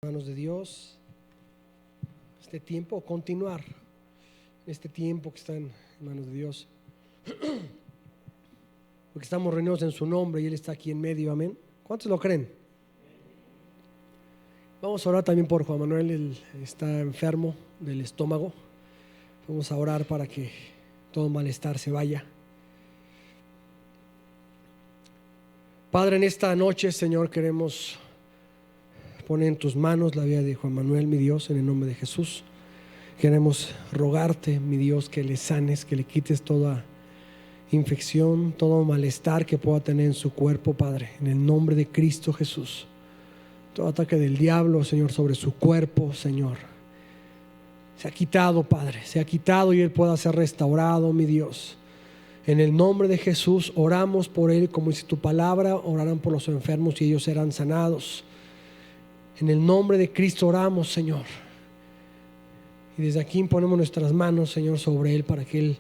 Manos de Dios, este tiempo, continuar este tiempo que está en manos de Dios, porque estamos reunidos en su nombre y Él está aquí en medio, amén. ¿Cuántos lo creen? Vamos a orar también por Juan Manuel, él está enfermo del estómago. Vamos a orar para que todo malestar se vaya. Padre, en esta noche, Señor, queremos poner en tus manos la vida de Juan Manuel, mi Dios, en el nombre de Jesús. Queremos rogarte, mi Dios, que le sanes, que le quites toda infección, todo malestar que pueda tener en su cuerpo, Padre, en el nombre de Cristo Jesús. Todo ataque del diablo, Señor, sobre su cuerpo, Señor, se ha quitado, Padre, se ha quitado y él pueda ser restaurado, mi Dios. En el nombre de Jesús oramos por él, como dice tu palabra, orarán por los enfermos y ellos serán sanados. En el nombre de Cristo oramos, Señor. Y desde aquí ponemos nuestras manos, Señor, sobre él para que él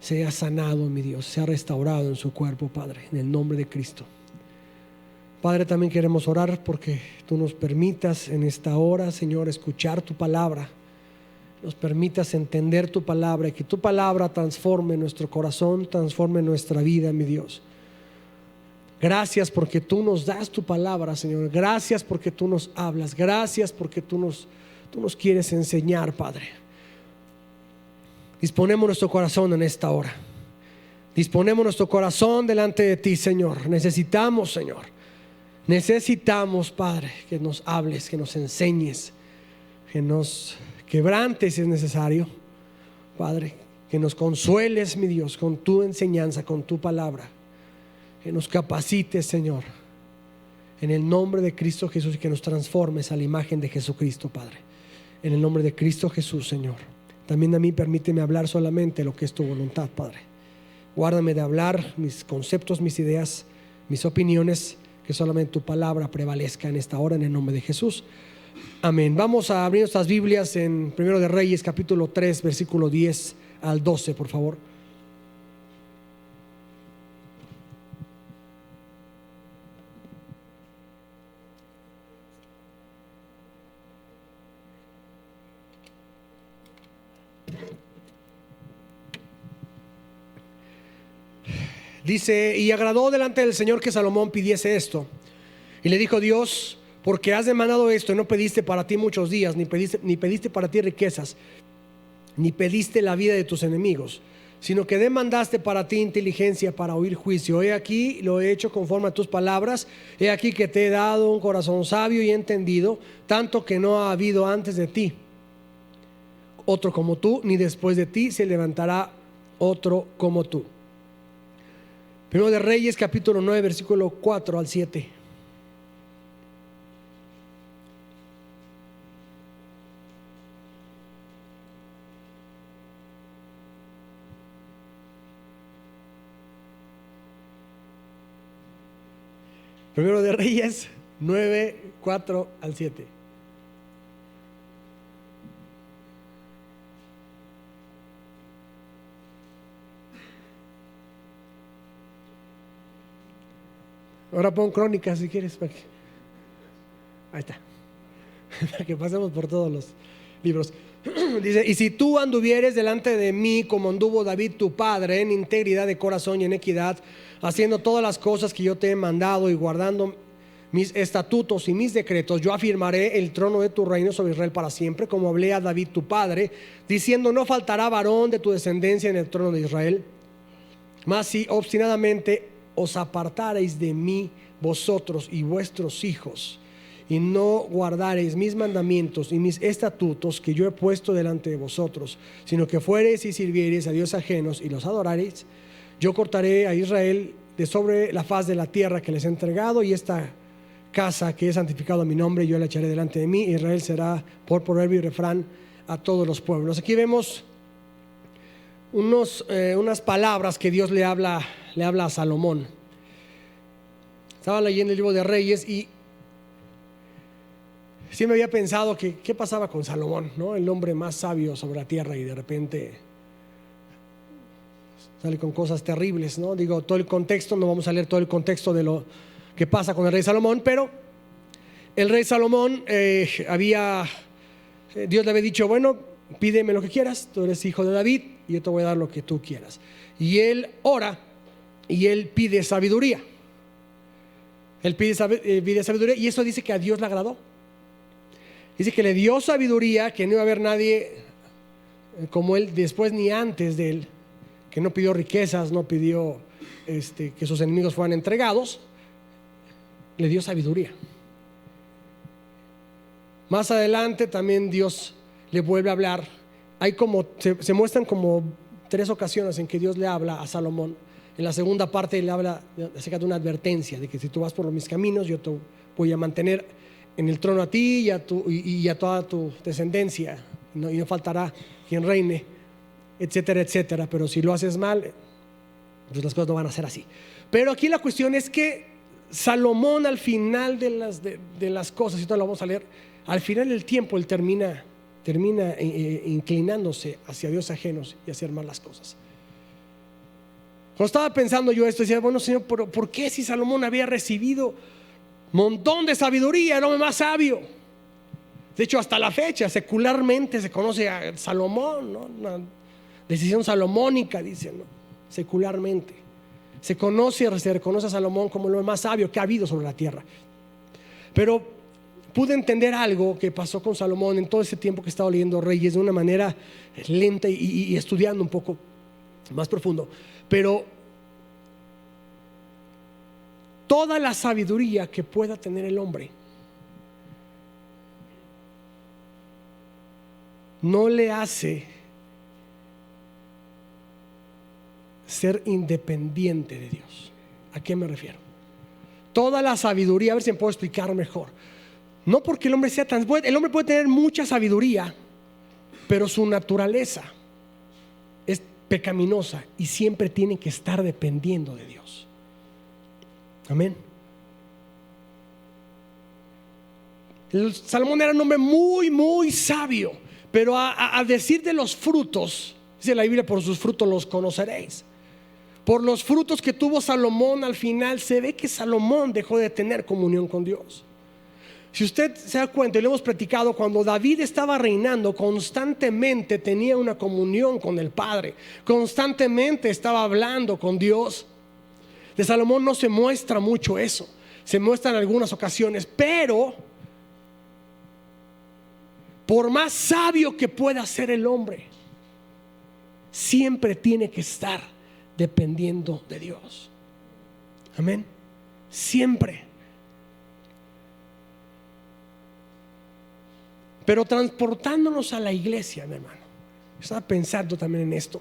sea sanado, mi Dios, sea restaurado en su cuerpo, Padre, en el nombre de Cristo. Padre, también queremos orar porque tú nos permitas en esta hora, Señor, escuchar tu palabra. Nos permitas entender tu palabra y que tu palabra transforme nuestro corazón, transforme nuestra vida, mi Dios. Gracias porque tú nos das tu palabra, Señor. Gracias porque tú nos hablas. Gracias porque tú nos quieres enseñar, Padre. Disponemos nuestro corazón en esta hora. Disponemos nuestro corazón delante de ti, Señor. Necesitamos, Padre, que nos hables, que nos enseñes, que nos quebrantes si es necesario, Padre, que nos consueles, mi Dios, con tu enseñanza, con tu palabra. Que nos capacites, Señor, en el nombre de Cristo Jesús, y que nos transformes a la imagen de Jesucristo, Padre. En el nombre de Cristo Jesús, Señor. También a mí permíteme hablar solamente lo que es tu voluntad, Padre. Guárdame de hablar mis conceptos, mis ideas, mis opiniones, que solamente tu palabra prevalezca en esta hora, en el nombre de Jesús. Amén. Vamos a abrir nuestras Biblias en 1 de Reyes, capítulo 3, versículo 10 al 12, por favor. Dice: y agradó delante del Señor que Salomón pidiese esto. Y le dijo Dios: porque has demandado esto y no pediste para ti muchos días, ni pediste para ti riquezas, ni pediste la vida de tus enemigos, sino que demandaste para ti inteligencia para oír juicio. He aquí lo he hecho conforme a tus palabras. He aquí que te he dado un corazón sabio y entendido, tanto que no ha habido antes de ti otro como tú, ni después de ti se levantará otro como tú. 1 de Reyes, capítulo 9, versículo 4 al 7. Primero de Reyes 9, 4 al 7. Ahora pon Crónicas si quieres. Ahí está. Para que pasemos por todos los libros. Dice: y si tú anduvieres delante de mí como anduvo David tu padre, en integridad de corazón y en equidad, haciendo todas las cosas que yo te he mandado y guardando mis estatutos y mis decretos, yo afirmaré el trono de tu reino sobre Israel para siempre, como hablé a David tu padre, diciendo: no faltará varón de tu descendencia en el trono de Israel. Mas si obstinadamente os apartareis de mí vosotros y vuestros hijos, y no guardareis mis mandamientos y mis estatutos que yo he puesto delante de vosotros, sino que fuereis y sirviereis a dioses ajenos y los adorareis, yo cortaré a Israel de sobre la faz de la tierra que les he entregado, y esta casa que he santificado a mi nombre yo la echaré delante de mí. Israel será por proverbio y refrán a todos los pueblos. Aquí vemos unas palabras que Dios le habla a Salomón. Estaba leyendo el libro de Reyes y sí me había pensado que qué pasaba con Salomón, ¿no? El hombre más sabio sobre la tierra, y de repente sale con cosas terribles, ¿no? Digo, todo el contexto, no vamos a leer todo el contexto de lo que pasa con el rey Salomón, pero el rey Salomón Dios le había dicho, bueno, pídeme lo que quieras, tú eres hijo de David y yo te voy a dar lo que tú quieras. Y él ora y él pide sabiduría. Él pide sabiduría, y eso dice que a Dios le agradó. Dice que le dio sabiduría, que no iba a haber nadie como él después ni antes de él, que no pidió riquezas, no pidió que sus enemigos fueran entregados. Le dio sabiduría. Más adelante también Dios le vuelve a hablar. Se muestran como 3 ocasiones en que Dios le habla a Salomón. En la segunda parte le habla acerca de una advertencia de que si tú vas por mis caminos, yo te voy a mantener en el trono a ti y a toda tu descendencia, y no faltará quien reine, etcétera, etcétera. Pero si lo haces mal, pues las cosas no van a ser así. Pero aquí la cuestión es que Salomón, al final de las cosas, y esto lo vamos a leer, al final del tiempo él termina inclinándose hacia dioses ajenos y hacer mal las cosas. Cuando estaba pensando yo esto, decía, bueno, Señor, pero ¿por qué si Salomón había recibido montón de sabiduría, el hombre más sabio? De hecho, hasta la fecha, secularmente se conoce a Salomón, ¿no? Una decisión salomónica, dicen, ¿no? Secularmente se reconoce a Salomón como el hombre más sabio que ha habido sobre la tierra. Pero pude entender algo que pasó con Salomón en todo ese tiempo que he estado leyendo Reyes de una manera lenta y estudiando un poco más profundo. Pero toda la sabiduría que pueda tener el hombre no le hace ser independiente de Dios. ¿A qué me refiero? Toda la sabiduría, a ver si me puedo explicar mejor. No porque el hombre sea tan bueno, el hombre puede tener mucha sabiduría, pero su naturaleza es pecaminosa y siempre tiene que estar dependiendo de Dios. Amén. Salomón era un hombre muy, muy sabio, pero a decir de los frutos, dice la Biblia, por sus frutos los conoceréis. Por los frutos que tuvo Salomón, al final se ve que Salomón dejó de tener comunión con Dios. Si usted se da cuenta, y lo hemos platicado, cuando David estaba reinando, constantemente tenía una comunión con el Padre, constantemente estaba hablando con Dios. De Salomón no se muestra mucho eso, se muestra en algunas ocasiones, pero por más sabio que pueda ser el hombre, siempre tiene que estar dependiendo de Dios. Amén. Siempre. Pero transportándonos a la iglesia, mi hermano, estaba pensando también en esto,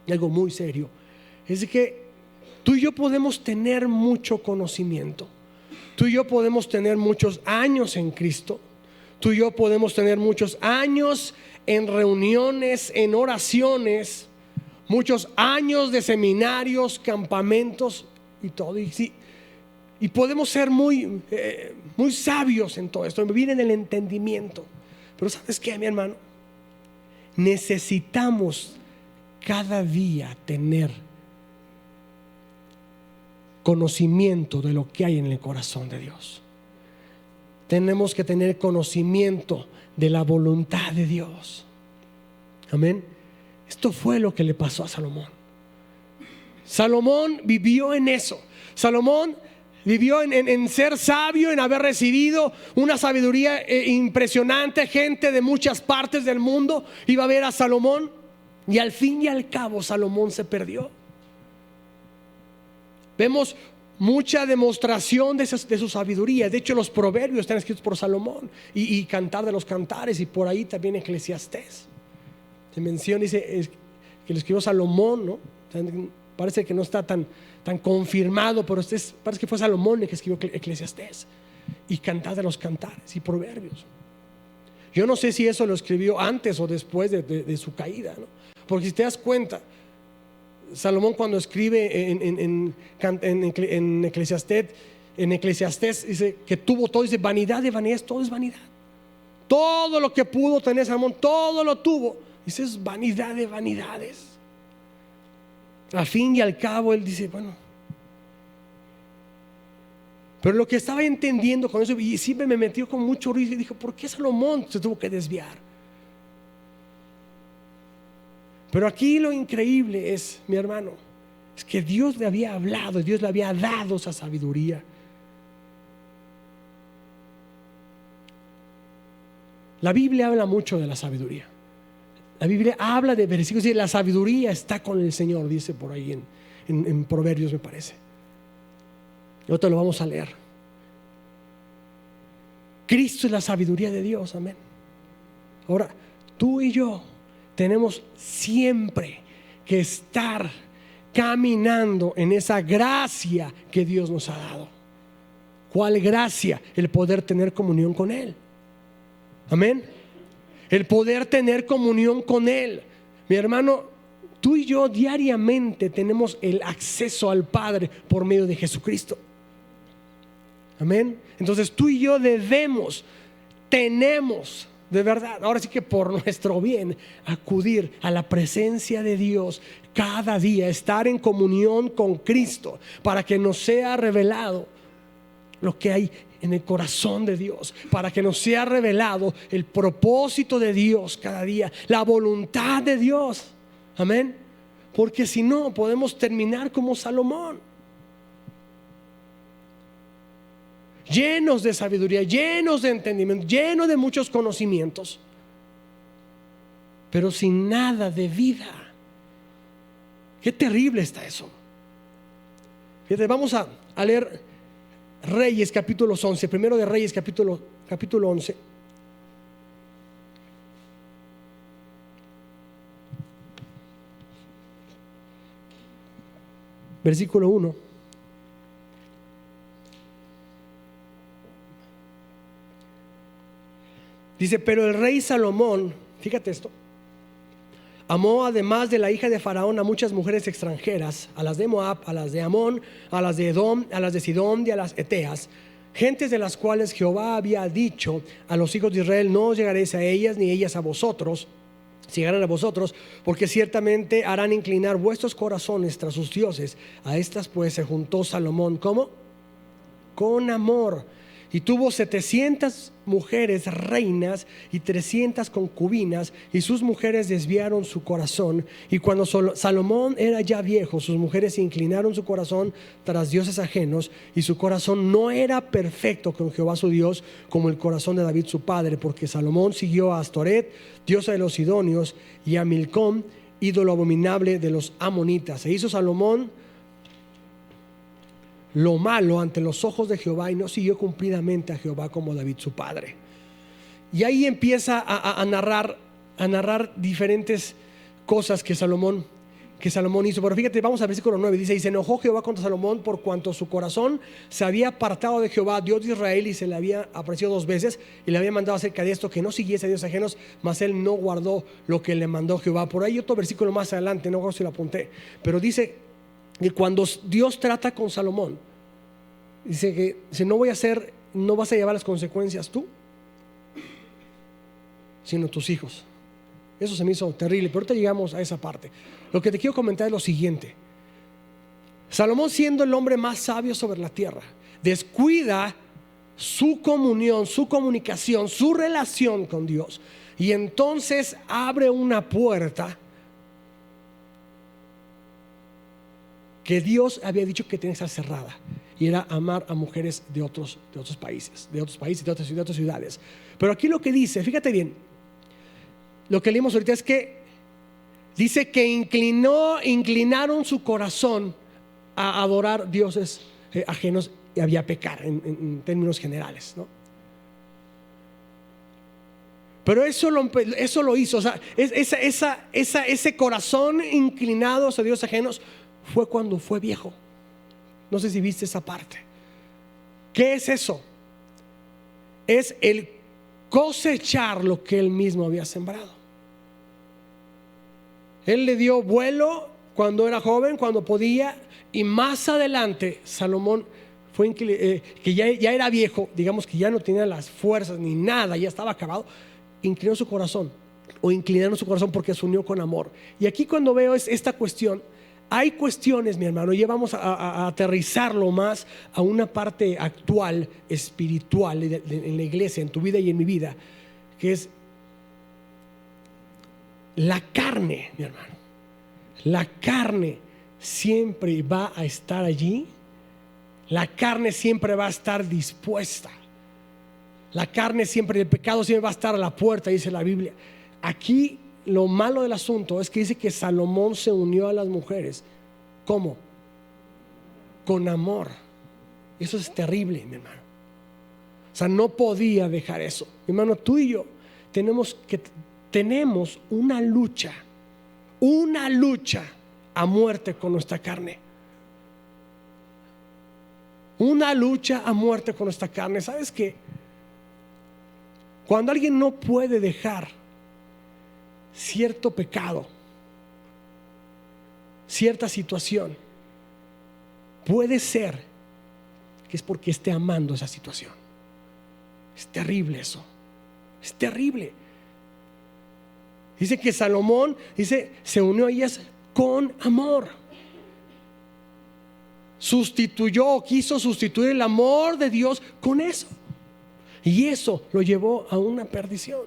algo muy serio. Es de que tú y yo podemos tener mucho conocimiento, tú y yo podemos tener muchos años en Cristo, tú y yo podemos tener muchos años en reuniones, en oraciones, muchos años de seminarios, campamentos y todo. Y podemos ser muy sabios en todo esto, vivir en el entendimiento. Pero ¿sabes qué, mi hermano? Necesitamos cada día tener conocimiento de lo que hay en el corazón de Dios. Tenemos que tener conocimiento de la voluntad de Dios. Amén. Esto fue lo que le pasó a Salomón. Salomón vivió en eso. Salomón vivió en ser sabio, en haber recibido una sabiduría impresionante. Gente de muchas partes del mundo iba a ver a Salomón, y al fin y al cabo Salomón se perdió. Vemos mucha demostración de su sabiduría. De hecho, los proverbios están escritos por Salomón, y Cantar de los Cantares, y por ahí también Eclesiastés. Se menciona, dice que lo escribió Salomón, ¿no? Parece que no está tan confirmado, pero parece que fue Salomón el que escribió Eclesiastés y Cantar de los Cantares y Proverbios. Yo no sé si eso lo escribió antes o después de su caída, ¿no? Porque si te das cuenta, Salomón cuando escribe en Eclesiastés dice que tuvo todo, dice vanidad de vanidades, todo es vanidad. Todo lo que pudo tener Salomón, todo lo tuvo. Dice, es vanidad de vanidades. Al fin y al cabo él dice, bueno, Pero lo que estaba entendiendo con eso, y siempre me metió con mucho ruido, y dije, ¿por qué Salomón se tuvo que desviar? Pero aquí lo increíble es, mi hermano, es que Dios le había hablado, Dios le había dado esa sabiduría. La Biblia habla mucho de la sabiduría. La Biblia habla de versículos, dice, la sabiduría está con el Señor, dice por ahí en Proverbios, me parece. Y ahorita lo vamos a leer. Cristo es la sabiduría de Dios, amén. Ahora, tú y yo tenemos siempre que estar caminando en esa gracia que Dios nos ha dado. ¿Cuál gracia? El poder tener comunión con Él. Amén. El poder tener comunión con Él. Mi hermano, tú y yo diariamente tenemos el acceso al Padre por medio de Jesucristo. Amén. Entonces tú y yo tenemos de verdad, ahora sí que por nuestro bien, acudir a la presencia de Dios cada día, estar en comunión con Cristo para que nos sea revelado lo que hay en el corazón de Dios, para que nos sea revelado el propósito de Dios cada día, la voluntad de Dios. Amén. Porque si no, podemos terminar como Salomón, llenos de sabiduría, llenos de entendimiento, llenos de muchos conocimientos, pero sin nada de vida. Qué terrible está eso. Fíjate, vamos a leer Reyes capítulo 11, primero de Reyes capítulo 11. Versículo 1. Dice, pero el rey Salomón, fíjate esto, amó además de la hija de Faraón a muchas mujeres extranjeras, a las de Moab, a las de Amón, a las de Edom, a las de Sidón y a las Eteas, gentes de las cuales Jehová había dicho a los hijos de Israel, no os llegaréis a ellas ni ellas a vosotros, si llegaran a vosotros, porque ciertamente harán inclinar vuestros corazones tras sus dioses. A estas pues se juntó Salomón, ¿cómo? Con amor. Y tuvo 700 mujeres reinas y 300 concubinas, y sus mujeres desviaron su corazón. Y cuando Salomón era ya viejo, sus mujeres inclinaron su corazón tras dioses ajenos, y su corazón no era perfecto con Jehová su Dios, como el corazón de David su padre, porque Salomón siguió a Astoret, diosa de los sidonios, y a Milcom, ídolo abominable de los amonitas. E hizo Salomón lo malo ante los ojos de Jehová, y no siguió cumplidamente a Jehová como David su padre. Y ahí empieza a narrar diferentes cosas que Salomón hizo. Pero fíjate, vamos al versículo 9. Dice, y se enojó Jehová contra Salomón por cuanto su corazón se había apartado de Jehová, Dios de Israel, y se le había aparecido 2 veces y le había mandado acerca de esto, que no siguiese a dioses ajenos, mas él no guardó lo que le mandó Jehová. Por ahí otro versículo más adelante, no recuerdo si lo apunté, pero dice que cuando Dios trata con Salomón, dice que no vas a llevar las consecuencias tú, sino tus hijos. Eso se me hizo terrible, pero ahorita llegamos a esa parte. Lo que te quiero comentar es lo siguiente: Salomón, siendo el hombre más sabio sobre la tierra, descuida su comunión, su comunicación, su relación con Dios, y entonces abre una puerta que Dios había dicho que tenía que estar cerrada, y era amar a mujeres de otros países, de otras ciudades. Pero aquí lo que dice, fíjate bien, lo que leímos ahorita es que dice que inclinaron su corazón a adorar dioses ajenos, y había pecar en términos generales, ¿no? Pero eso lo hizo, o sea, ese corazón inclinado hacia dioses ajenos fue cuando fue viejo. No sé si viste esa parte. ¿Qué es eso? Es el cosechar lo que él mismo había sembrado. Él le dio vuelo cuando era joven, cuando podía, y más adelante Salomón que ya era viejo, digamos que ya no tenía las fuerzas ni nada, ya estaba acabado, inclinó su corazón porque se unió con amor. Y aquí cuando veo esta cuestión, hay cuestiones, mi hermano, ya vamos a aterrizarlo más a una parte actual, espiritual, en la iglesia, en tu vida y en mi vida, que es la carne, mi hermano. La carne siempre va a estar allí. La carne siempre va a estar dispuesta. La carne siempre, el pecado siempre va a estar a la puerta, dice la Biblia. Aquí lo malo del asunto es que dice que Salomón se unió a las mujeres. ¿Cómo? Con amor. Eso es terrible, mi hermano. O sea, no podía dejar eso. Mi hermano, tú y yo tenemos una lucha a muerte con nuestra carne. Una lucha a muerte con nuestra carne. ¿Sabes qué? Cuando alguien no puede dejar cierto pecado, cierta situación, puede ser que es porque esté amando esa situación. Es terrible eso. Es terrible. Dice que Salomón, se unió a ellas con amor. Quiso sustituir el amor de Dios con eso. Y eso lo llevó a una perdición.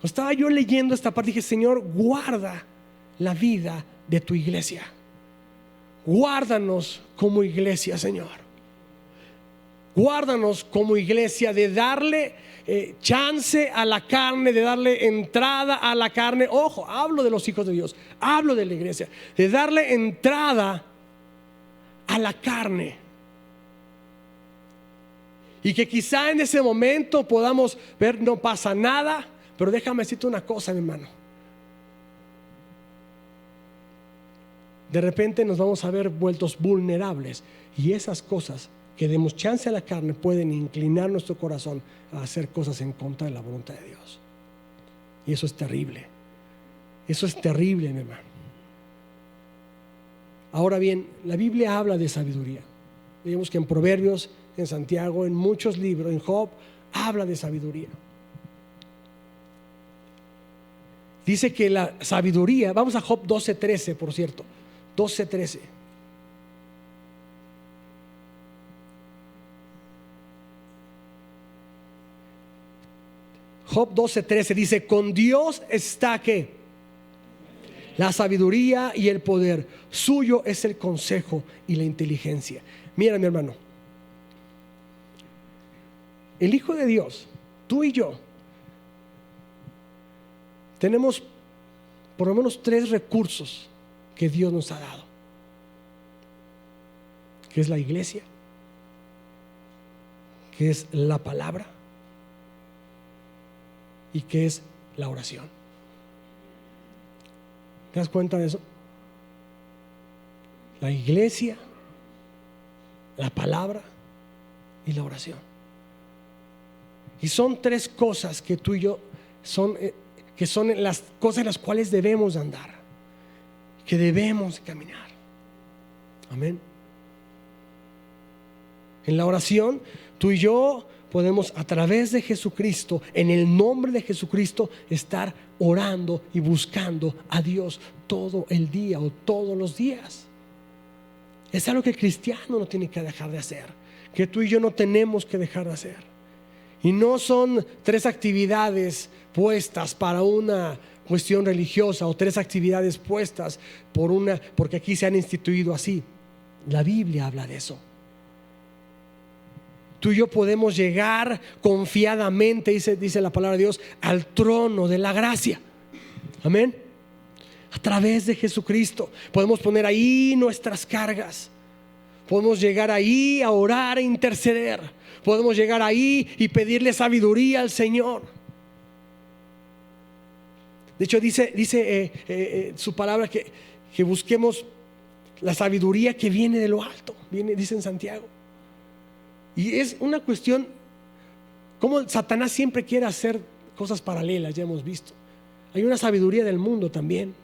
Estaba yo leyendo esta parte y dije: Señor, guarda la vida de tu iglesia. Guárdanos como iglesia, Señor. Guárdanos como iglesia de darle chance a la carne, de darle entrada a la carne. Ojo, hablo de los hijos de Dios, hablo de la iglesia, de darle entrada a la carne. Y que quizá en ese momento podamos ver, no pasa nada. Pero déjame decirte una cosa, mi hermano. De repente nos vamos a ver vueltos vulnerables. Y esas cosas que demos chance a la carne pueden inclinar nuestro corazón a hacer cosas en contra de la voluntad de Dios. Y eso es terrible. Eso es terrible, mi hermano. Ahora bien, la Biblia habla de sabiduría. Digamos que en Proverbios, en Santiago, en muchos libros, en Job, habla de sabiduría. Dice que la sabiduría, vamos a Job 12:13, por cierto, 12:13. Job 12:13 dice: con Dios está ¿qué? La sabiduría y el poder, suyo es el consejo y la inteligencia. Mira, mi hermano, el Hijo de Dios, tú y yo, tenemos por lo menos 3 recursos que Dios nos ha dado, que es la iglesia, que es la palabra y que es la oración. ¿Te das cuenta de eso? La iglesia, la palabra y la oración. Y son 3 cosas que tú y yo que son las cosas en las cuales debemos andar, que debemos caminar. Amén. En la oración, tú y yo podemos, a través de Jesucristo, en el nombre de Jesucristo, estar orando y buscando a Dios todo el día o todos los días. Es algo que el cristiano no tiene que dejar de hacer, que tú y yo no tenemos que dejar de hacer. Y no son 3 actividades puestas para una cuestión religiosa o 3 actividades puestas porque aquí se han instituido así. La Biblia habla de eso. Tú y yo podemos llegar confiadamente, dice la palabra de Dios, al trono de la gracia. Amén. A través de Jesucristo podemos poner ahí nuestras cargas. Podemos llegar ahí a orar e interceder. Podemos llegar ahí y pedirle sabiduría al Señor. De hecho dice su palabra que busquemos la sabiduría que viene de lo alto. Dice en Santiago. Y es una cuestión como Satanás siempre quiere hacer cosas paralelas, ya hemos visto. Hay una sabiduría del mundo también.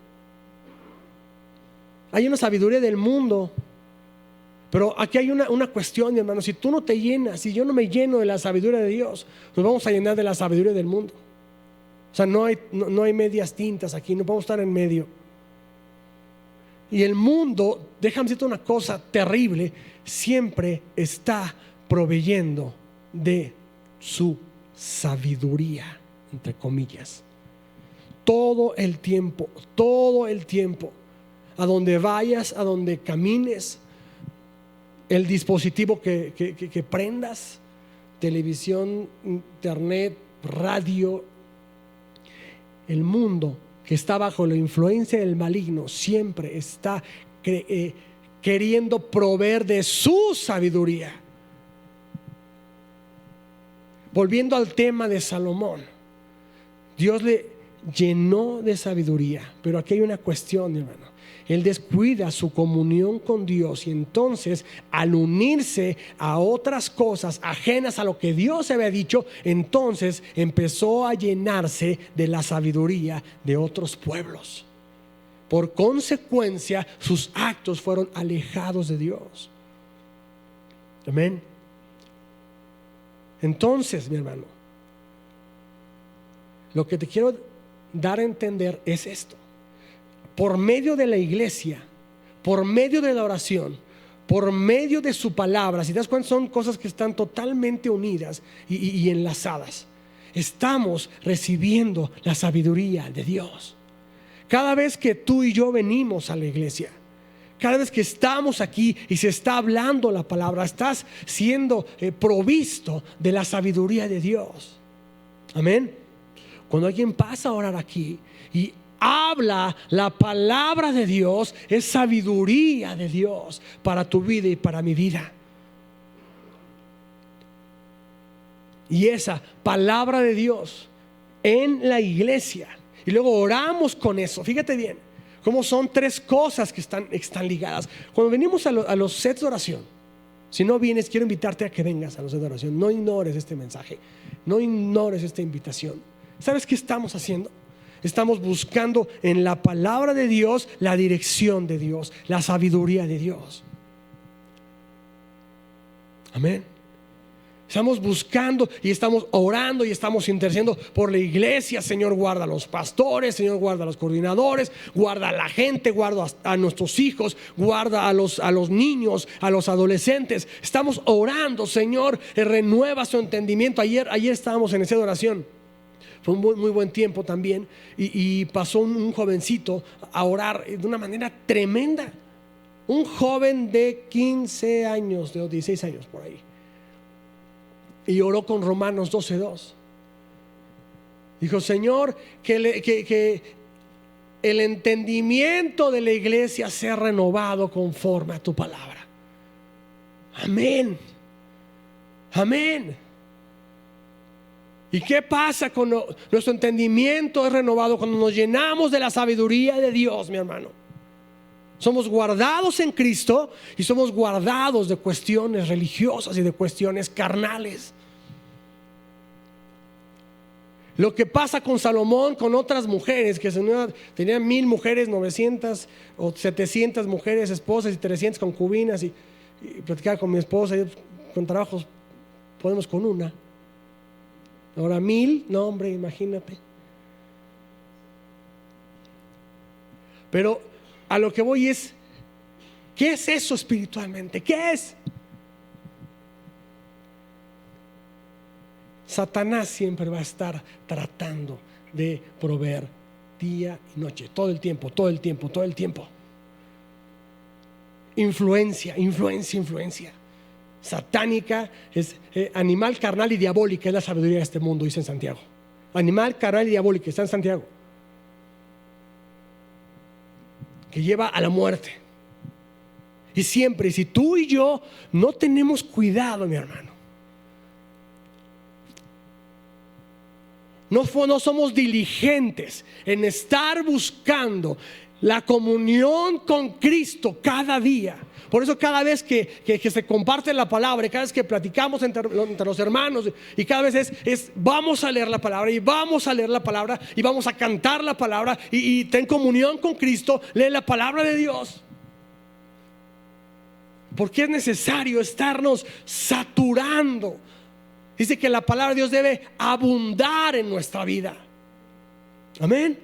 Hay una sabiduría del mundo. Pero aquí hay una cuestión, mi hermano. Si tú no te llenas, si yo no me lleno de la sabiduría de Dios, nos vamos a llenar de la sabiduría del mundo. O sea, no hay medias tintas aquí, no podemos estar en medio. Y el mundo, déjame decirte una cosa terrible, siempre está proveyendo de su sabiduría, entre comillas. Todo el tiempo, a donde vayas, a donde camines, el dispositivo que prendas, televisión, internet, radio, el mundo que está bajo la influencia del maligno siempre está queriendo proveer de su sabiduría. Volviendo al tema de Salomón, Dios le llenó de sabiduría, pero aquí hay una cuestión, hermano. Él descuida su comunión con Dios, y entonces al unirse a otras cosas ajenas a lo que Dios había dicho, entonces empezó a llenarse de la sabiduría de otros pueblos. Por consecuencia, sus actos fueron alejados de Dios. Amén. Entonces, mi hermano, lo que te quiero dar a entender es esto: por medio de la iglesia, por medio de la oración, por medio de su palabra, si te das cuenta, son cosas que están totalmente unidas y enlazadas. Estamos recibiendo la sabiduría de Dios. Cada vez que tú y yo venimos a la iglesia, cada vez que estamos aquí y se está hablando la palabra, estás siendo provisto de la sabiduría de Dios. Amén. Cuando alguien pasa a orar aquí y habla la palabra de Dios, es sabiduría de Dios para tu vida y para mi vida. Y esa palabra de Dios en la iglesia, y luego oramos con eso. Fíjate bien cómo son tres cosas que están ligadas. Cuando venimos a los sets de oración, si no vienes, quiero invitarte a que vengas a los sets de oración. No ignores este mensaje, no ignores esta invitación. ¿Sabes qué estamos haciendo? Estamos buscando en la palabra de Dios la dirección de Dios, la sabiduría de Dios. Amén. Estamos buscando y estamos orando y estamos intercediendo por la iglesia. Señor, guarda a los pastores, Señor, guarda a los coordinadores, guarda a la gente, guarda a nuestros hijos, guarda a los niños, a los adolescentes. Estamos orando, Señor, renueva su entendimiento. Ayer estábamos en esa oración. Fue un muy buen tiempo también, y pasó un jovencito a orar de una manera tremenda. Un joven de 15 años, de 16 años por ahí, y oró con Romanos 12:2. Dijo: Señor, que el entendimiento de la iglesia sea renovado conforme a tu palabra. Amén. Amén. ¿Y qué pasa cuando nuestro entendimiento es renovado? Cuando nos llenamos de la sabiduría de Dios, mi hermano. Somos guardados en Cristo y somos guardados de cuestiones religiosas y de cuestiones carnales. Lo que pasa con Salomón, con otras mujeres, que tenía 1000 mujeres, 900 o 700 mujeres, esposas, y 300 concubinas, y platicaba con mi esposa, y con trabajos podemos con una. Ahora 1000, no hombre, imagínate. Pero a lo que voy es, ¿qué es eso espiritualmente? ¿Qué es? Satanás siempre va a estar tratando de proveer día y noche, todo el tiempo. Influencia satánica, es animal, carnal y diabólica, es la sabiduría de este mundo, dice en Santiago. Animal, carnal y diabólica, está en Santiago, que lleva a la muerte. Y siempre, si tú y yo no tenemos cuidado, mi hermano, no somos diligentes en estar buscando la comunión con Cristo cada día. Por eso cada vez que se comparte la palabra, y cada vez que platicamos entre los hermanos, y cada vez es vamos a leer la palabra, y vamos a leer la palabra, y vamos a cantar la palabra, y ten comunión con Cristo, lee la palabra de Dios. Porque es necesario estarnos saturando. Dice que la palabra de Dios debe abundar en nuestra vida. Amén.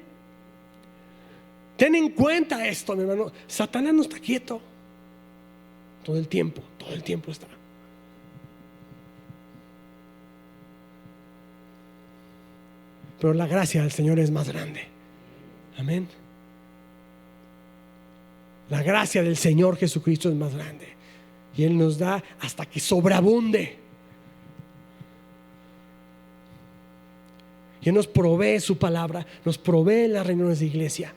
Ten en cuenta esto, mi hermano. Satanás no está quieto. Todo el tiempo está. Pero la gracia del Señor es más grande. Amén. La gracia del Señor Jesucristo es más grande. Y Él nos da hasta que sobreabunde. Y Él nos provee su palabra, nos provee las reuniones de iglesia,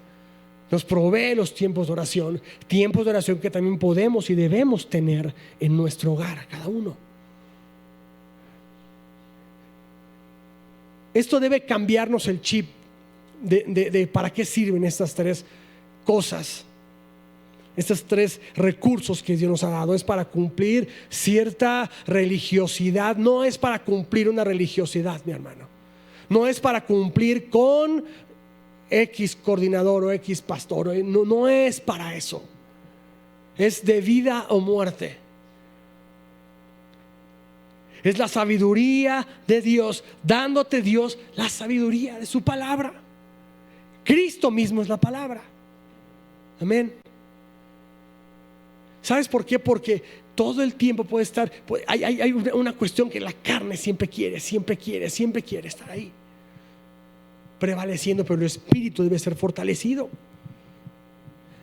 nos provee los tiempos de oración que también podemos y debemos tener en nuestro hogar, cada uno. Esto debe cambiarnos el chip de para qué sirven estas tres cosas. Estos tres recursos que Dios nos ha dado. Es para cumplir cierta religiosidad. No es para cumplir una religiosidad, mi hermano. No es para cumplir con X coordinador o X pastor. No es para eso. Es de vida o muerte. Es la sabiduría de Dios, dándote Dios la sabiduría de su palabra. Cristo mismo es la palabra. Amén. ¿Sabes por qué? Porque todo el tiempo puede estar, hay una cuestión que la carne siempre quiere estar ahí, prevaleciendo, pero el espíritu debe ser fortalecido.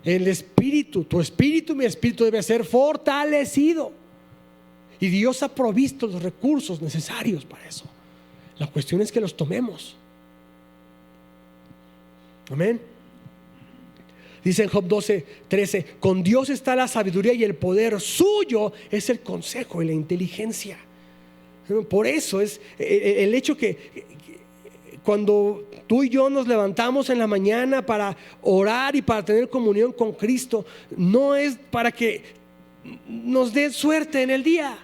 El espíritu, tu espíritu, mi espíritu debe ser fortalecido. Y Dios ha provisto los recursos necesarios para eso. La cuestión es que los tomemos. Amén. Dice en Job 12:13: con Dios está la sabiduría y el poder, suyo es el consejo y la inteligencia. Por eso es el hecho que cuando tú y yo nos levantamos en la mañana para orar y para tener comunión con Cristo, no es para que nos dé suerte en el día.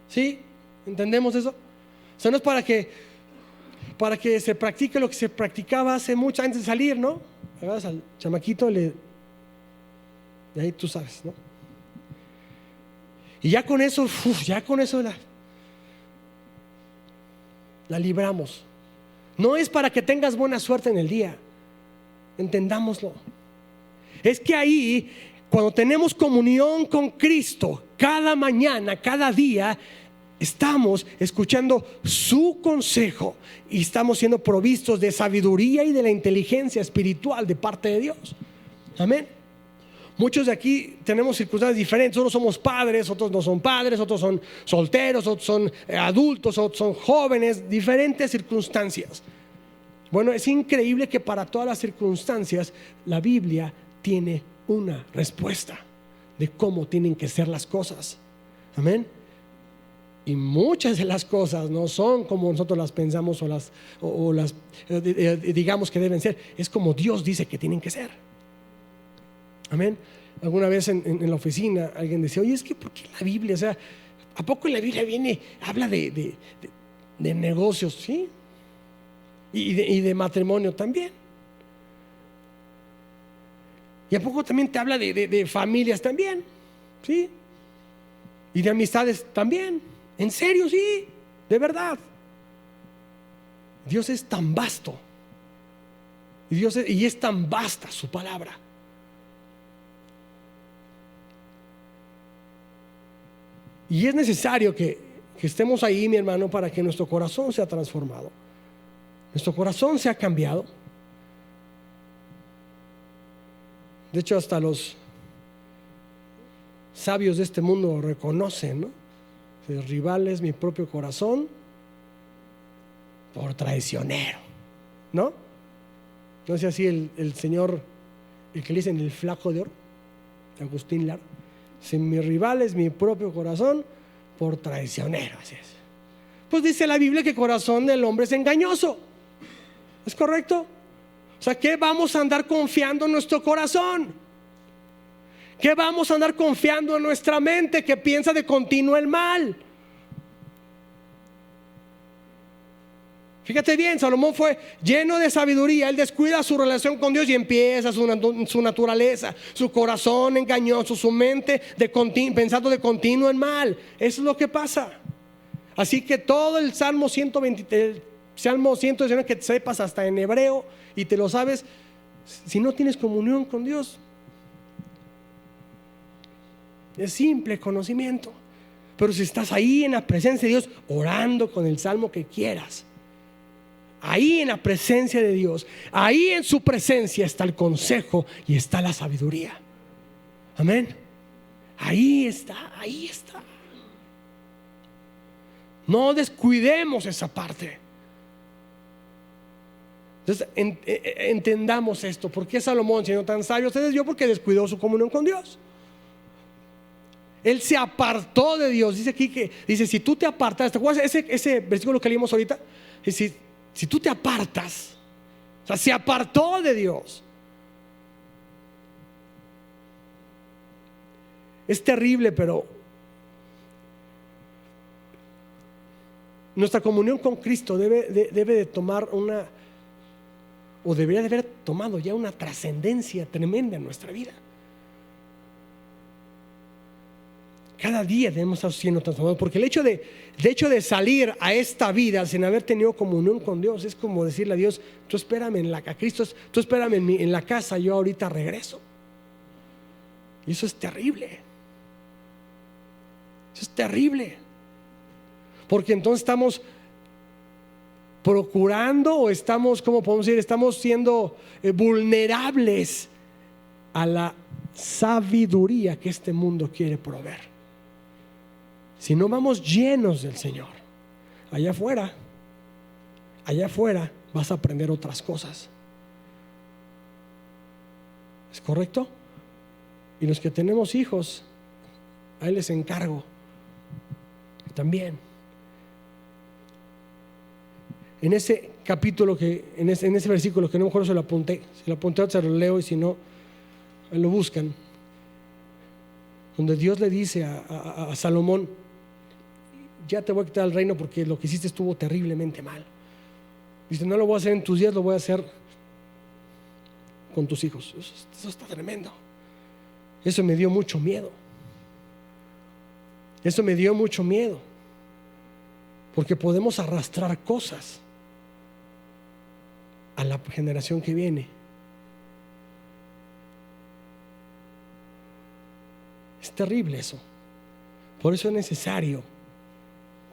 ¿Sí? ¿Entendemos eso? O sea, no es para que se practique lo que se practicaba hace mucho antes de salir, ¿no? Agarras al chamaquito y ahí tú sabes, ¿no? Y ya con eso, la libramos. No es para que tengas buena suerte en el día. Entendámoslo. Es que ahí, cuando tenemos comunión con Cristo, cada mañana, cada día, estamos escuchando su consejo y estamos siendo provistos de sabiduría y de la inteligencia espiritual de parte de Dios. Amén. Muchos de aquí tenemos circunstancias diferentes. Unos somos padres, otros no son padres, otros son solteros, otros son adultos, otros son jóvenes, diferentes circunstancias. Bueno, es increíble que para todas las circunstancias la Biblia tiene una respuesta de cómo tienen que ser las cosas. Amén. Y muchas de las cosas no son como nosotros las pensamos o las digamos que deben ser. Es como Dios dice que tienen que ser. Amén. Alguna vez en la oficina alguien decía: oye, es que ¿por qué la Biblia? O sea, ¿a poco en la Biblia habla de negocios? Sí. Y de matrimonio también. ¿Y a poco también te habla de familias también? Sí. Y de amistades también. ¿En serio? Sí, de verdad. Dios es tan vasto y es tan vasta su palabra. Y es necesario que estemos ahí, mi hermano, para que nuestro corazón sea transformado, nuestro corazón sea cambiado. De hecho, hasta los sabios de este mundo reconocen, ¿no? Rivales mi propio corazón por traicionero, ¿no? No sé si el señor, el que le dicen el flaco de oro, Agustín Lara: si mi rival es mi propio corazón por traicionero. Así es. Pues dice la Biblia que el corazón del hombre es engañoso. ¿Es correcto? O sea, ¿qué vamos a andar confiando en nuestro corazón? ¿Qué vamos a andar confiando en nuestra mente que piensa de continuo el mal? Fíjate bien, Salomón fue lleno de sabiduría. Él descuida su relación con Dios y empieza su naturaleza, su corazón engañoso, su mente pensando de continuo en mal. Eso es lo que pasa. Así que todo el Salmo 120, Salmo 119 que te sepas hasta en hebreo y te lo sabes, si no tienes comunión con Dios, es simple conocimiento. Pero si estás ahí en la presencia de Dios, orando con el salmo que quieras, ahí en la presencia de Dios, ahí en su presencia está el consejo y está la sabiduría. Amén. Ahí está, ahí está. No descuidemos esa parte. Entonces entendamos esto. ¿Por qué Salomón, siendo tan sabio, se desvió? Porque descuidó su comunión con Dios. Él se apartó de Dios. Dice aquí que, dice, si tú te apartas, ¿te acuerdas ese versículo que leímos ahorita? Si tú te apartas, o sea, se apartó de Dios. Es terrible, pero nuestra comunión con Cristo debe de tomar o debería de haber tomado ya una trascendencia tremenda en nuestra vida. Cada día debemos estar siendo transformados, porque el hecho de salir a esta vida sin haber tenido comunión con Dios es como decirle a Dios: tú espérame a Cristo, tú espérame en la casa, yo ahorita regreso. Y eso es terrible. Eso es terrible, porque entonces estamos procurando, o estamos, ¿cómo podemos decir? Estamos siendo vulnerables a la sabiduría que este mundo quiere proveer. Si no vamos llenos del Señor, allá afuera vas a aprender otras cosas. ¿Es correcto? Y los que tenemos hijos, a él les encargo también. En ese capítulo en ese versículo que no me acuerdo, se lo apunté, se lo leo, y si no, lo buscan, donde Dios le dice a Salomón: ya te voy a quitar el reino porque lo que hiciste estuvo terriblemente mal. Dice: no lo voy a hacer en tus días, lo voy a hacer con tus hijos. Eso está tremendo. Eso me dio mucho miedo. Eso me dio mucho miedo, porque podemos arrastrar cosas a la generación que viene. Es terrible eso. Por eso es necesario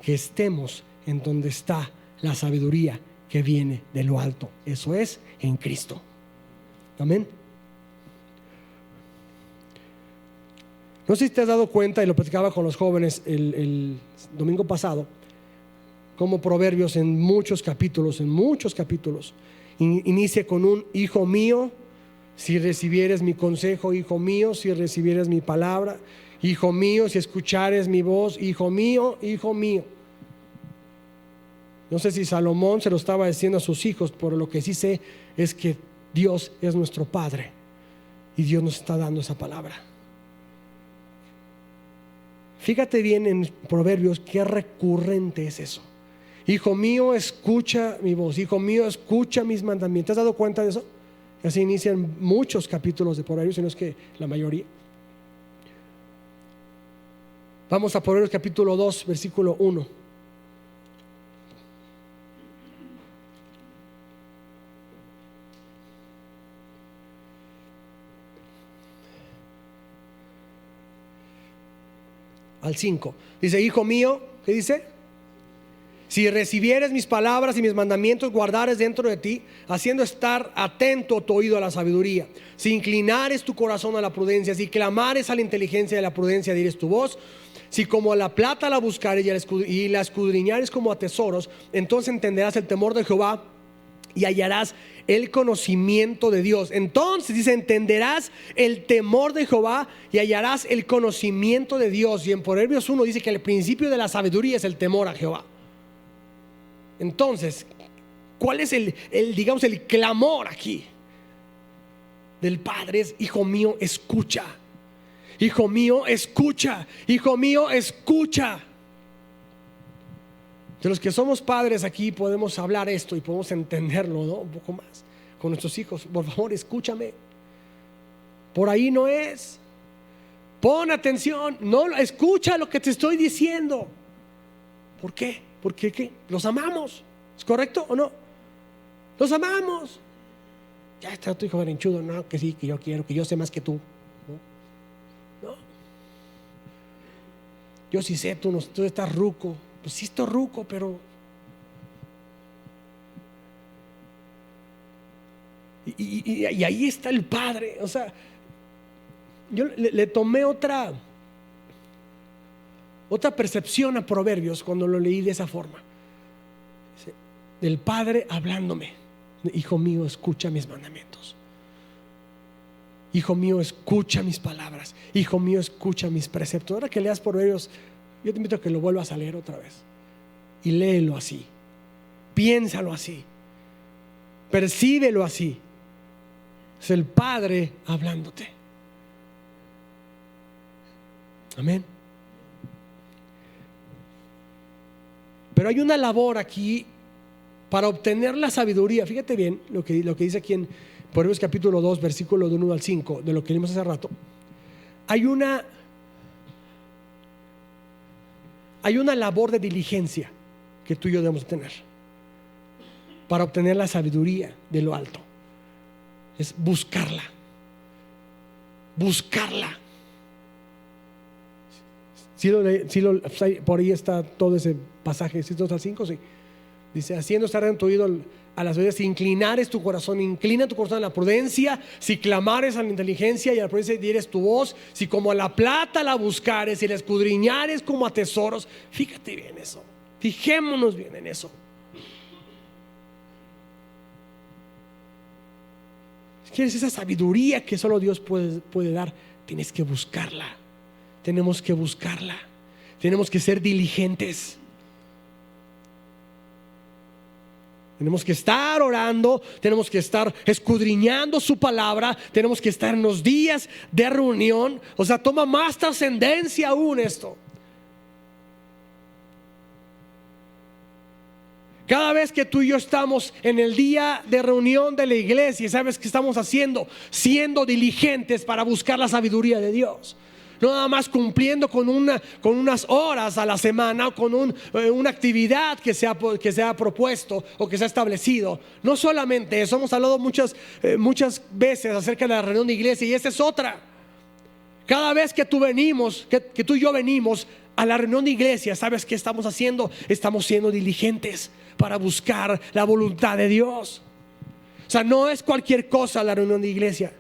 que estemos en donde está la sabiduría que viene de lo alto. Eso es en Cristo. Amén. No sé si te has dado cuenta, y lo platicaba con los jóvenes el domingo pasado, como Proverbios en muchos capítulos inicia con un: hijo mío, si recibieres mi consejo; hijo mío, si recibieres mi palabra; hijo mío, si escuchares mi voz; hijo mío, hijo mío. No sé si Salomón se lo estaba diciendo a sus hijos, pero lo que sí sé es que Dios es nuestro Padre y Dios nos está dando esa palabra. Fíjate bien en Proverbios qué recurrente es eso. Hijo mío, escucha mi voz; hijo mío, escucha mis mandamientos. ¿Te has dado cuenta de eso? Así inician muchos capítulos de Proverbios, si no es que la mayoría. Vamos a Proverbios capítulo 2, versículo 1. Al 5. Dice: hijo mío, ¿qué dice? Si recibieres mis palabras y mis mandamientos, guardares dentro de ti, haciendo estar atento tu oído a la sabiduría. Si inclinares tu corazón a la prudencia, si clamares a la inteligencia y a la prudencia dires tu voz. Si como a la plata la buscares y la escudriñares como a tesoros, entonces entenderás el temor de Jehová y hallarás el conocimiento de Dios. Entonces dice: entenderás el temor de Jehová y hallarás el conocimiento de Dios. Y en Proverbios 1 dice que el principio de la sabiduría es el temor a Jehová. Entonces, ¿cuál es el clamor aquí del Padre? Es: hijo mío, escucha. Hijo mío, escucha. Hijo mío, escucha. De los que somos padres aquí podemos hablar esto y podemos entenderlo, ¿no? Un poco más con nuestros hijos. Por favor, escúchame. Por ahí no es. Pon atención. No, escucha lo que te estoy diciendo. ¿Por qué? Porque ¿qué? Los amamos. ¿Es correcto o no? Los amamos. Ya está tu hijo berrinchudo. No, que sí, que yo quiero, que yo sé más que tú. No. Yo sí sé, tú estás ruco. Pues sí estoy ruco, pero... Y ahí está el Padre. O sea, yo le tomé otra percepción a Proverbios cuando lo leí de esa forma. Del Padre hablándome: hijo mío, escucha mis mandamientos. Hijo mío, escucha mis palabras. Hijo mío, escucha mis preceptos. Ahora que leas Proverbios, yo te invito a que lo vuelvas a leer otra vez. Y léelo así. Piénsalo así. Percíbelo así. Es el Padre hablándote. Amén. Pero hay una labor aquí para obtener la sabiduría. Fíjate bien lo que dice aquí en Proverbios capítulo 2, versículo de 1 al 5, de lo que leímos hace rato. Hay una labor de diligencia que tú y yo debemos tener para obtener la sabiduría de lo alto. Es buscarla. Por ahí está todo ese pasaje, 2 al 5, sí. Dice: haciendo estar en tu oído a las oídas, si inclinares tu corazón, inclina tu corazón a la prudencia, si clamares a la inteligencia y a la prudencia dieres tu voz, si como a la plata la buscares y la escudriñares como a tesoros. Fíjate bien eso, fijémonos bien en eso. Si quieres esa sabiduría que solo Dios puede dar, tienes que buscarla. Tenemos que buscarla. Tenemos que ser diligentes. Tenemos que estar orando, tenemos que estar escudriñando su palabra, tenemos que estar en los días de reunión. O sea, toma más trascendencia aún esto. Cada vez que tú y yo estamos en el día de reunión de la iglesia, ¿sabes qué estamos haciendo? Siendo diligentes para buscar la sabiduría de Dios. No nada más cumpliendo con unas horas a la semana o con una actividad que se ha propuesto o que se ha establecido. No solamente eso, hemos hablado muchas veces acerca de la reunión de iglesia, y esta es otra. Cada vez que tú y yo venimos a la reunión de iglesia, ¿sabes qué estamos haciendo? Estamos siendo diligentes para buscar la voluntad de Dios. O sea, no es cualquier cosa la reunión de iglesia.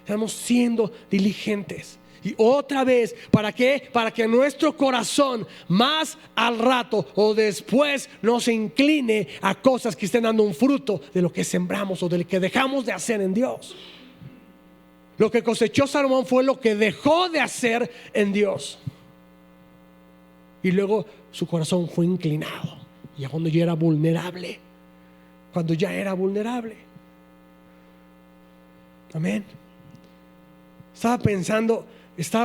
Estamos siendo diligentes. Y otra vez, ¿para qué? Para que nuestro corazón más al rato o después no se incline a cosas que estén dando un fruto de lo que sembramos o de lo que dejamos de hacer en Dios. Lo que cosechó Salomón fue lo que dejó de hacer en Dios. Y luego su corazón fue inclinado. Y cuando ya era vulnerable. Amén. Estaba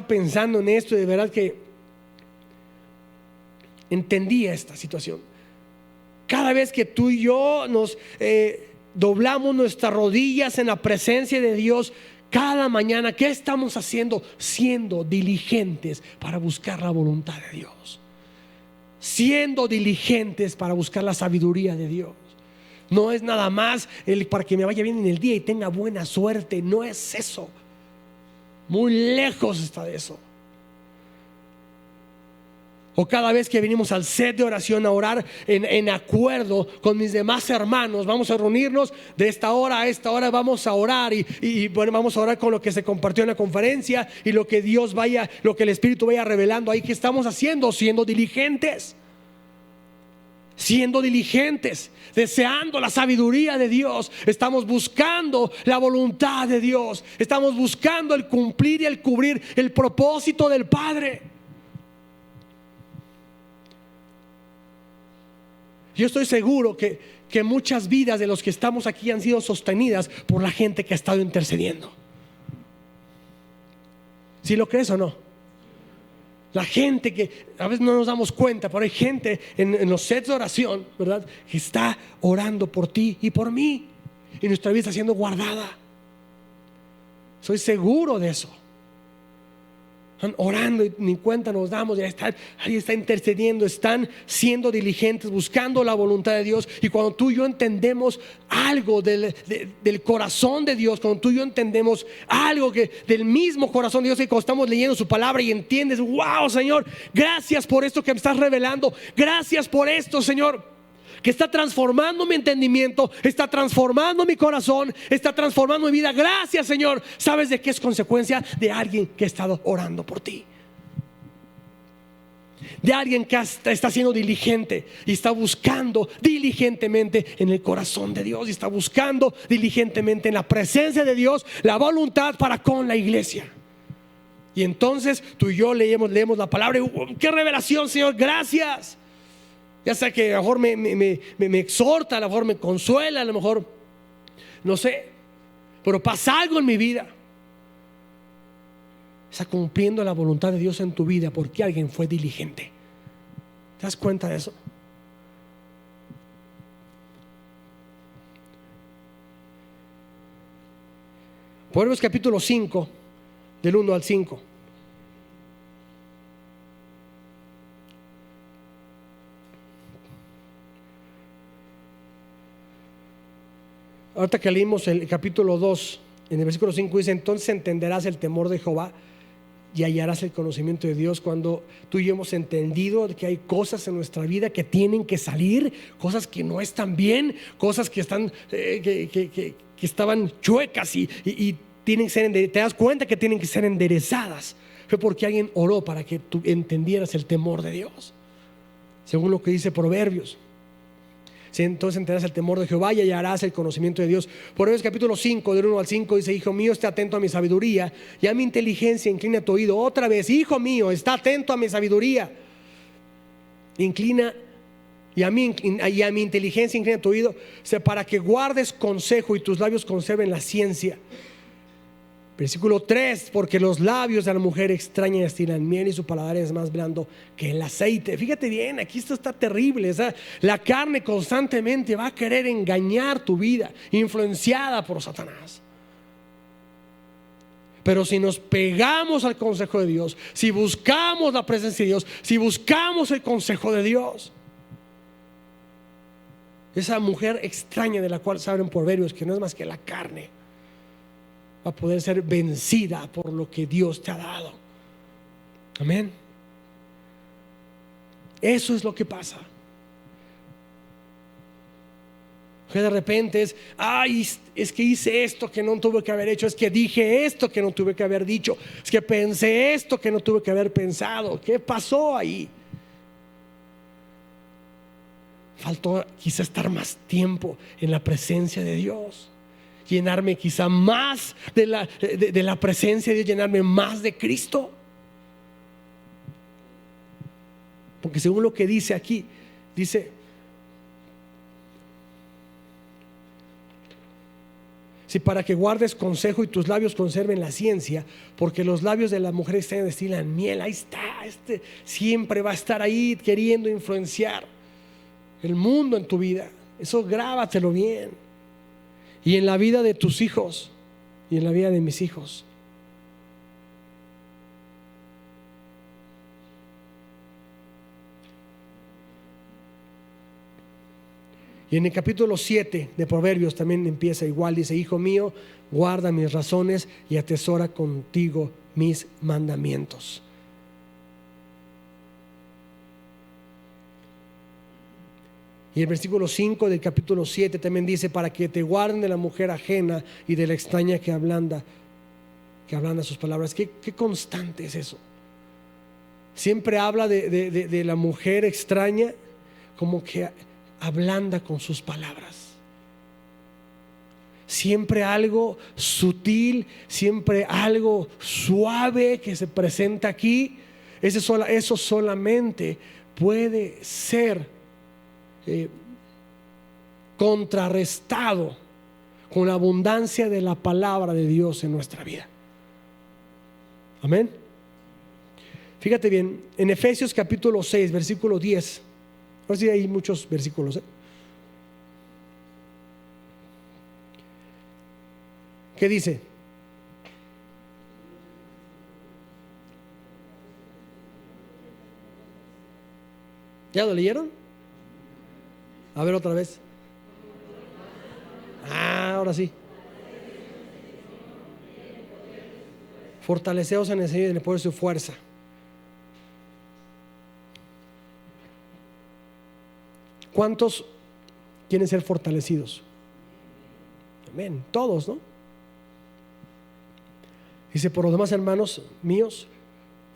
pensando en esto, y de verdad que entendía esta situación. Cada vez que tú y yo nos doblamos nuestras rodillas en la presencia de Dios, cada mañana, ¿qué estamos haciendo? Siendo diligentes para buscar la voluntad de Dios. Siendo diligentes para buscar la sabiduría de Dios. No es nada más para que me vaya bien en el día y tenga buena suerte. No es eso. Muy lejos está de eso. O cada vez que venimos al set de oración a orar en acuerdo con mis demás hermanos, vamos a reunirnos de esta hora a esta hora, vamos a orar y bueno, vamos a orar con lo que se compartió en la conferencia y lo que lo que el Espíritu vaya revelando ahí. ¿Qué estamos haciendo? Siendo diligentes, deseando la sabiduría de Dios. Estamos buscando la voluntad de Dios. Estamos buscando el cumplir y el cubrir el propósito del Padre. Yo estoy seguro que muchas vidas de los que estamos aquí han sido sostenidas por la gente que ha estado intercediendo. ¿Sí lo crees o no? La gente que a veces no nos damos cuenta, pero hay gente en los sets de oración, ¿verdad?, que está orando por ti y por mí, y nuestra vida está siendo guardada. Soy seguro de eso. orando y ni cuenta nos damos, ya están, ahí está intercediendo, están siendo diligentes, buscando la voluntad de Dios. Y cuando tú y yo entendemos algo del corazón de Dios, cuando tú y yo entendemos algo del mismo corazón de Dios, y cuando estamos leyendo su palabra y entiendes, wow, Señor, gracias por esto que me estás revelando, gracias por esto, Señor, que está transformando mi entendimiento, está transformando mi corazón, está transformando mi vida. Gracias, Señor. ¿Sabes de qué es consecuencia? De alguien que ha estado orando por ti, de alguien que está siendo diligente y está buscando diligentemente en el corazón de Dios, y está buscando diligentemente en la presencia de Dios la voluntad para con la iglesia. Y entonces tú y yo leemos la palabra y qué revelación, Señor, gracias. Ya sea que a lo mejor me exhorta, a lo mejor me consuela, a lo mejor no sé, pero pasa algo en mi vida. Está cumpliendo la voluntad de Dios en tu vida porque alguien fue diligente. ¿Te das cuenta de eso? Proverbios capítulo 5, del 1 al 5. Ahorita que leímos el capítulo 2, en el versículo 5 dice: entonces entenderás el temor de Jehová y hallarás el conocimiento de Dios. Cuando tú y yo hemos entendido que hay cosas en nuestra vida que tienen que salir, cosas que no están bien, cosas que están que estaban chuecas y tienen que ser, te das cuenta que tienen que ser enderezadas. Fue porque alguien oró para que tú entendieras el temor de Dios, según lo que dice Proverbios. Entonces entenderás el temor de Jehová y hallarás el conocimiento de Dios. Proverbios capítulo 5, del 1 al 5 dice: hijo mío, esté atento a mi sabiduría y a mi inteligencia inclina tu oído. Otra vez, hijo mío, está atento a mi sabiduría, inclina, y a mi inteligencia inclina tu oído, para que guardes consejo y tus labios conserven la ciencia. Versículo 3: porque los labios de la mujer extraña destilan miel y su paladar es más blando que el aceite. Fíjate bien, aquí esto está terrible. O sea, la carne constantemente va a querer engañar tu vida, influenciada por Satanás. Pero si nos pegamos al consejo de Dios, si buscamos la presencia de Dios, si buscamos el consejo de Dios, esa mujer extraña de la cual se hablan Proverbios, que no es más que la carne, va a poder ser vencida por lo que Dios te ha dado. Amén. Eso es lo que pasa. Que de repente es que hice esto que no tuve que haber hecho, es que dije esto que no tuve que haber dicho, es que pensé esto que no tuve que haber pensado. ¿Qué pasó ahí? Faltó quizá estar más tiempo en la presencia de Dios, llenarme quizá más de la presencia de Dios, llenarme más de Cristo. Porque según lo que dice aquí, dice: si para que guardes consejo y tus labios conserven la ciencia, porque los labios de la mujer extraña destilan miel. Ahí está, siempre va a estar ahí queriendo influenciar el mundo en tu vida. Eso grábatelo bien. Y en la vida de tus hijos y en la vida de mis hijos. Y en el capítulo 7 de Proverbios también empieza igual. Dice: hijo mío, guarda mis razones y atesora contigo mis mandamientos. Y el versículo 5 del capítulo 7 también dice: para que te guarden de la mujer ajena y de la extraña que ablanda sus palabras. ¿Qué constante es eso? Siempre habla de la mujer extraña, como que ablanda con sus palabras. Siempre algo sutil, siempre algo suave que se presenta aquí. Eso solamente puede ser contrarrestado con la abundancia de la palabra de Dios en nuestra vida. Amén. Fíjate bien, en Efesios capítulo 6, versículo 10. Ahora sí hay muchos versículos, ¿Qué dice? ¿Ya lo leyeron? A ver otra vez. Ahora sí. Fortaleceos en el Señor y en el poder de su fuerza. ¿Cuántos quieren ser fortalecidos? Amén. Todos, ¿no? Dice, por los demás, hermanos míos,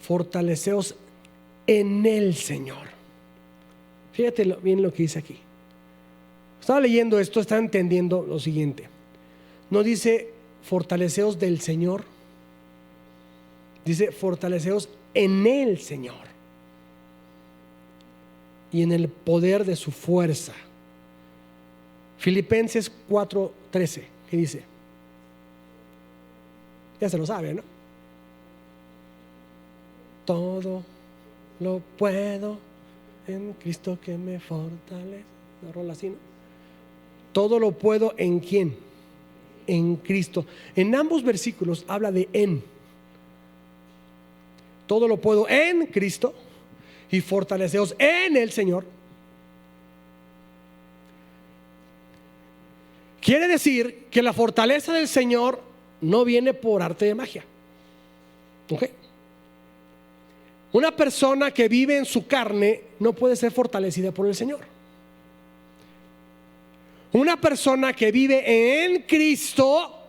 fortaleceos en el Señor. Fíjate bien lo que dice aquí. Estaba leyendo esto, estaba entendiendo lo siguiente. No dice fortaleceos del Señor, dice fortaleceos en el Señor y en el poder de su fuerza. Filipenses 4:13, ¿qué dice? Ya se lo sabe, ¿no? Todo lo puedo en Cristo que me fortalece. ¿La rola así, no? Todo lo puedo en ¿quién? En Cristo. En ambos versículos habla de en. Todo lo puedo en Cristo y fortaleceos en el Señor. Quiere decir que la fortaleza del Señor no viene por arte de magia. ¿Ok? Una persona que vive en su carne no puede ser fortalecida por el Señor. Una persona que vive en Cristo,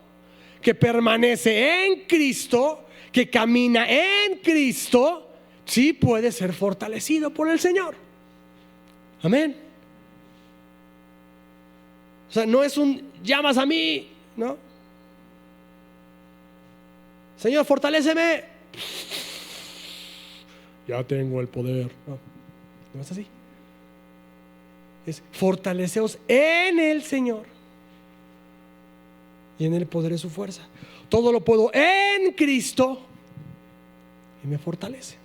que permanece en Cristo, que camina en Cristo, sí puede ser fortalecido por el Señor. Amén. O sea, no es un llamas a mí, ¿no? Señor, fortaléceme. Ya tengo el poder. No es así. Es fortaleceos en el Señor y en el poder de su fuerza. Todo lo puedo en Cristo y me fortalece.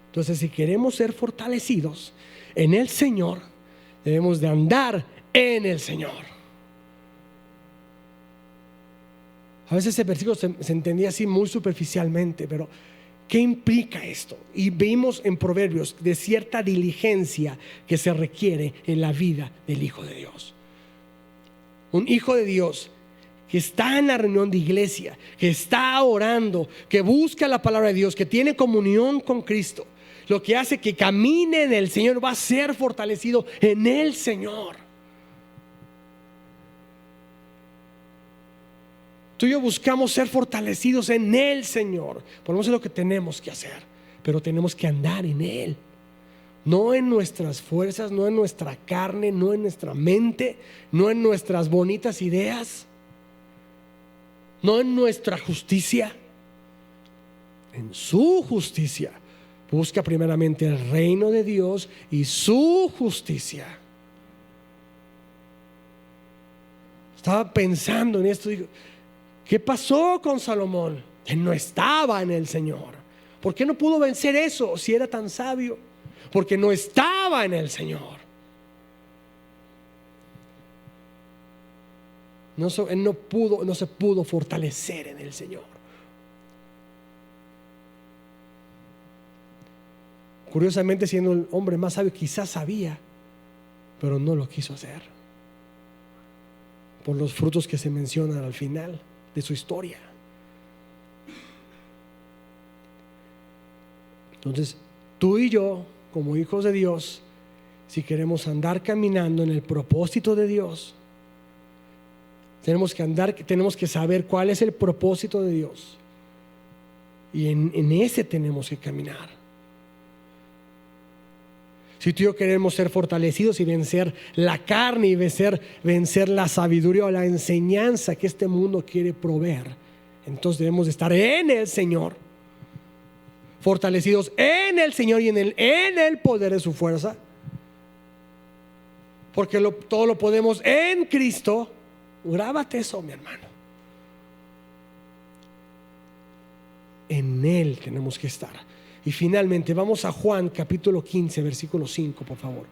Entonces, si queremos ser fortalecidos en el Señor, debemos de andar en el Señor. A veces ese versículo se entendía así muy superficialmente, pero ¿qué implica esto? Y vimos en Proverbios de cierta diligencia que se requiere en la vida del Hijo de Dios. Un hijo de Dios que está en la reunión de iglesia, que está orando, que busca la palabra de Dios, que tiene comunión con Cristo, lo que hace que camine en el Señor, va a ser fortalecido en el Señor. Tú y yo buscamos ser fortalecidos en el Señor. Por eso es lo que tenemos que hacer, pero tenemos que andar en Él. No en nuestras fuerzas, no en nuestra carne, no en nuestra mente, no en nuestras bonitas ideas, no en nuestra justicia, en su justicia. Busca primeramente el reino de Dios y su justicia. Estaba pensando en esto, digo, ¿qué pasó con Salomón? Él no estaba en el Señor. ¿Por qué no pudo vencer eso si era tan sabio? Porque no estaba en el Señor. Él no se pudo fortalecer en el Señor. Curiosamente, siendo el hombre más sabio, quizás sabía, pero no lo quiso hacer por los frutos que se mencionan al final de su historia. Entonces, tú y yo, como hijos de Dios, si queremos andar caminando en el propósito de Dios, tenemos que saber cuál es el propósito de Dios, y en ese tenemos que caminar. Si tú y yo queremos ser fortalecidos y vencer la carne y vencer la sabiduría o la enseñanza que este mundo quiere proveer, entonces debemos de estar en el Señor, fortalecidos en el Señor y en el poder de su fuerza, porque todo lo podemos en Cristo. Grábate eso, mi hermano. En Él tenemos que estar. Y finalmente vamos a Juan capítulo 15 versículo 5, por favor.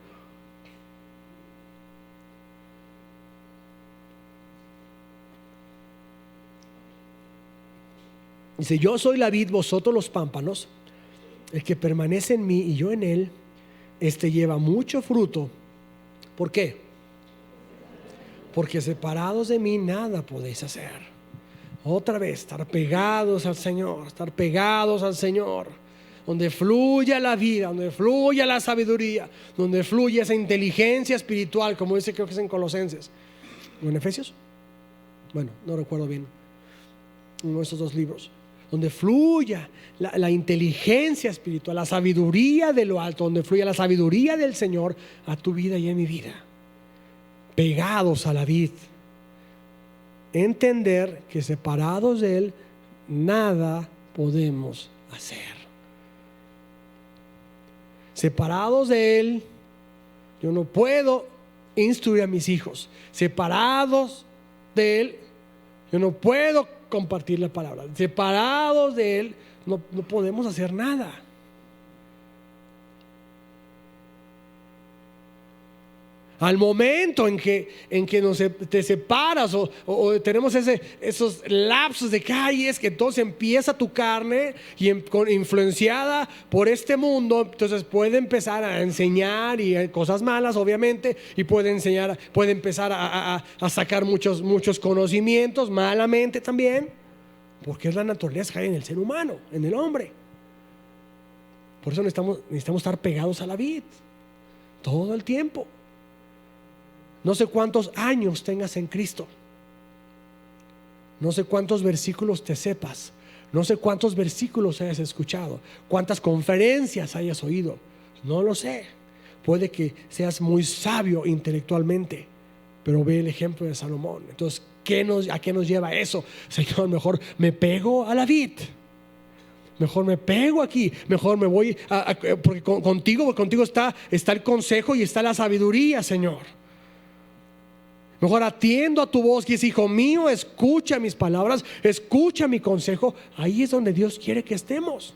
Dice: yo soy la vid, vosotros los pámpanos. El que permanece en mí y yo en él, este lleva mucho fruto. ¿Por qué? Porque separados de mí nada podéis hacer. Otra vez, estar pegados al Señor, estar pegados al Señor, donde fluya la vida, donde fluya la sabiduría, donde fluya esa inteligencia espiritual, como dice, creo que es en Colosenses o en Efesios, bueno, no recuerdo bien, uno de estos dos libros, donde fluya la inteligencia espiritual, la sabiduría de lo alto, donde fluya la sabiduría del Señor a tu vida y a mi vida. Pegados a la vid, entender que separados de Él nada podemos hacer. Separados de Él, yo no puedo instruir a mis hijos. Separados de Él, yo no puedo compartir la palabra. Separados de Él, no podemos hacer nada. Al momento en que te separas o tenemos esos lapsos de que es que entonces empieza tu carne y influenciada por este mundo, entonces puede empezar a enseñar y cosas malas, obviamente, y puede empezar a sacar muchos conocimientos malamente también, porque es la naturaleza que hay en el ser humano, en el hombre. Por eso necesitamos estar pegados a la vid todo el tiempo. No sé cuántos años tengas en Cristo, no sé cuántos versículos te sepas, no sé cuántos versículos hayas escuchado, cuántas conferencias hayas oído, no lo sé. Puede que seas muy sabio intelectualmente, pero ve el ejemplo de Salomón. Entonces, ¿a qué nos lleva eso? Señor, mejor me pego a la vid, mejor me pego aquí, mejor me voy porque contigo está el consejo y está la sabiduría, Señor. Mejor atiendo a tu voz, que es hijo mío, escucha mis palabras, escucha mi consejo. Ahí es donde Dios quiere que estemos.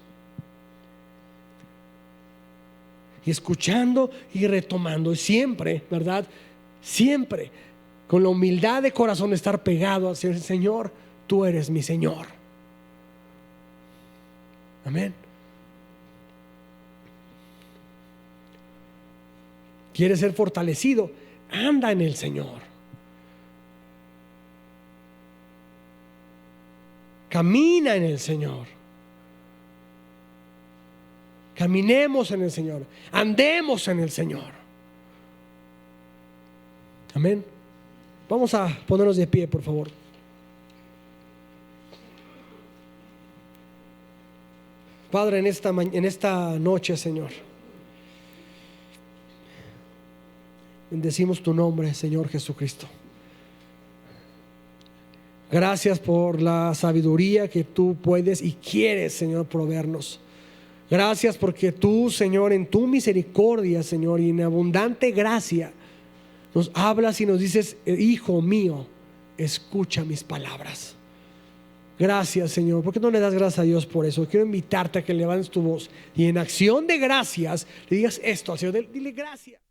Y escuchando y retomando, y siempre, ¿verdad? Siempre con la humildad de corazón, estar pegado hacia el Señor. Tú eres mi Señor. Amén. ¿Quieres ser fortalecido? Anda en el Señor. Camina en el Señor. Caminemos en el Señor. Andemos en el Señor. Amén. Vamos a ponernos de pie, por favor. Padre, en esta noche, Señor, bendecimos tu nombre, Señor Jesucristo. Gracias por la sabiduría que tú puedes y quieres, Señor, proveernos. Gracias porque tú, Señor, en tu misericordia, Señor, y en abundante gracia, nos hablas y nos dices: hijo mío, escucha mis palabras. Gracias, Señor. ¿Por qué no le das gracias a Dios por eso? Quiero invitarte a que levantes tu voz y en acción de gracias le digas esto al Señor. Dile gracias.